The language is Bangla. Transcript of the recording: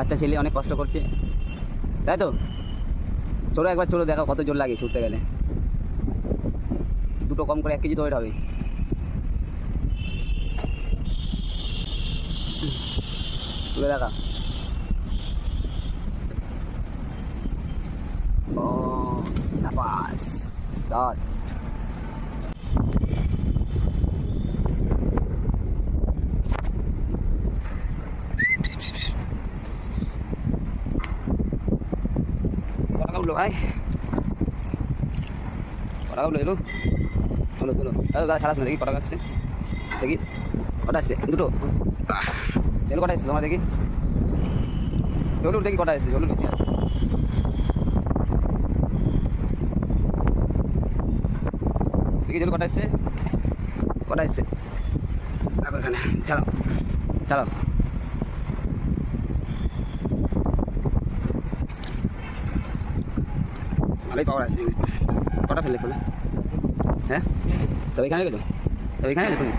বাচ্চা ছেলে অনেক কষ্ট করছে, তাই তো? চলো একবার চলো, দেখো কত জোর লাগে ছুটতে গেলে। দুটো কম করে 1 কেজি তো ওয়েট হবে। তুলে দেখা। ও নাপাস শট। কটা উঠলো ভাই, কটা উঠলো? এলো তোলো তোলো, দাদা ছাড়াস না, দেখি কটা আসছে, দেখি কটা আসছে। দুটো। এলো কটা এসছে তোমার, দেখি চলুন, দেখি কটা এসছে। চলুন বেশি আছে, দেখি চলুন কটা এসছে, কটা এসছে দেখো এখানে। চালাও চালাও। ভালোই পাওয়ার আছে। কটা ফেললে খোলে? হ্যাঁ, তবে এখানে গেছো, তবে এখানে গেছো তুমি।